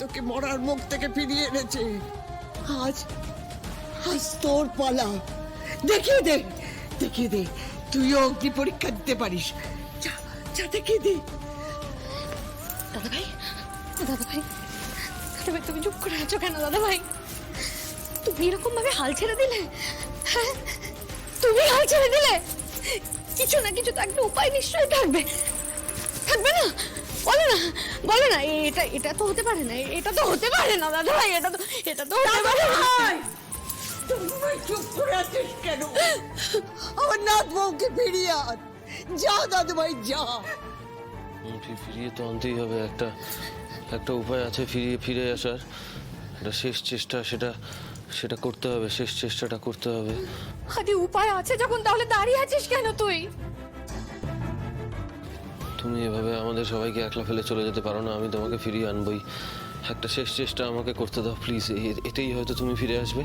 তোকে মরার মুখ থেকে ফিরিয়ে এনেছে। আজ আজ তোর পালা। দেখিয়ে দে, দেখিয়ে দে, তুইও অগ্নি পরীক্ষা দিতে পারিস। যা যা, দেখিয়ে দে। দাদা ভাই, দাদা ভাই, দাদা ভাই, তুমি চুপ করে আছো কেন দাদা ভাই? তুমি এরকম ভাবে হাল ছেড়ে দিলে? হ্যাঁ, তুমি হাল ছেড়ে দিলে? কিছু না কিছু তো একটা উপায় নিশ্চয়ই থাকবে, থাকবে না? বলো না, বলো না। এটা তো হতে পারে না, এটা তো হতে পারে না দাদা ভাই, এটা তো হতে পারে না। তুই চুপ করে আছিস কেন? আমার নাথ বউকে ফিরিয়ে আন। যা দাদু ভাই, যা। ফিরিয়ে তো আনতেই হবে। একটা উপায় আছে ফিরে আসার। এটা শেষ চেষ্টা, সেটা করতে হবে। শেষ চেষ্টাটা করতে হবে। আরে উপায় আছে যখন, তাহলে দাঁড়িয়ে আছিস কেন তুই? তুমি এভাবে আমাদের সবাইকে একলা ফেলে চলে যেতে পারো না। আমি তোমাকে ফিরিয়ে আনবই। একটা শেষ চেষ্টা আমাকে করতে দাও প্লিজ। এটাই হয়তো তুমি ফিরে আসবে।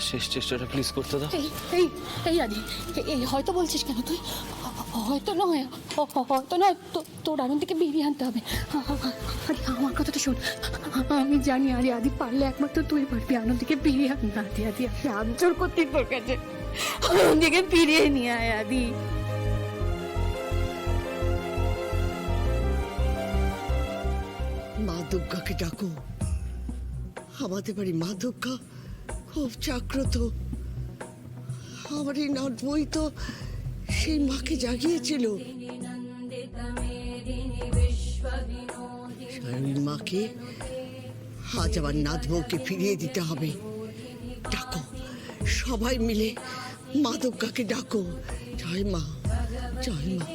শেষ চেষ্টাটা প্লিজ করতে দাও। এই আদি, এই হয়তো বলছিস কেন তুই? হয়তো নয়, তোর আনন্দকে বেরিয়ে আনতে হবে। আরে আমার কথাটা শোন, আমি জানি আরে আদি পারলে একমাত্র তুই পারবি আনন্দকে ফিরিয়ে আন। আদি আদি, আমি আঞ্চল করতে তোর কাছে আনন্দকে ফিরিয়ে নিয়ে আয় আদি। মা দুর্গাকে ডাকো। আমাদের বাড়ি মা দুর্গা খুব জাগ্রত। আমার এই নাথ বই তো সেই মাকে জাগিয়েছিল। ওই মাকে আজ আমার নাথ বউকে ফিরিয়ে দিতে হবে। ডাকো, সবাই মিলে মা দুর্গাকে ডাকো। জয় মা, জয় মা।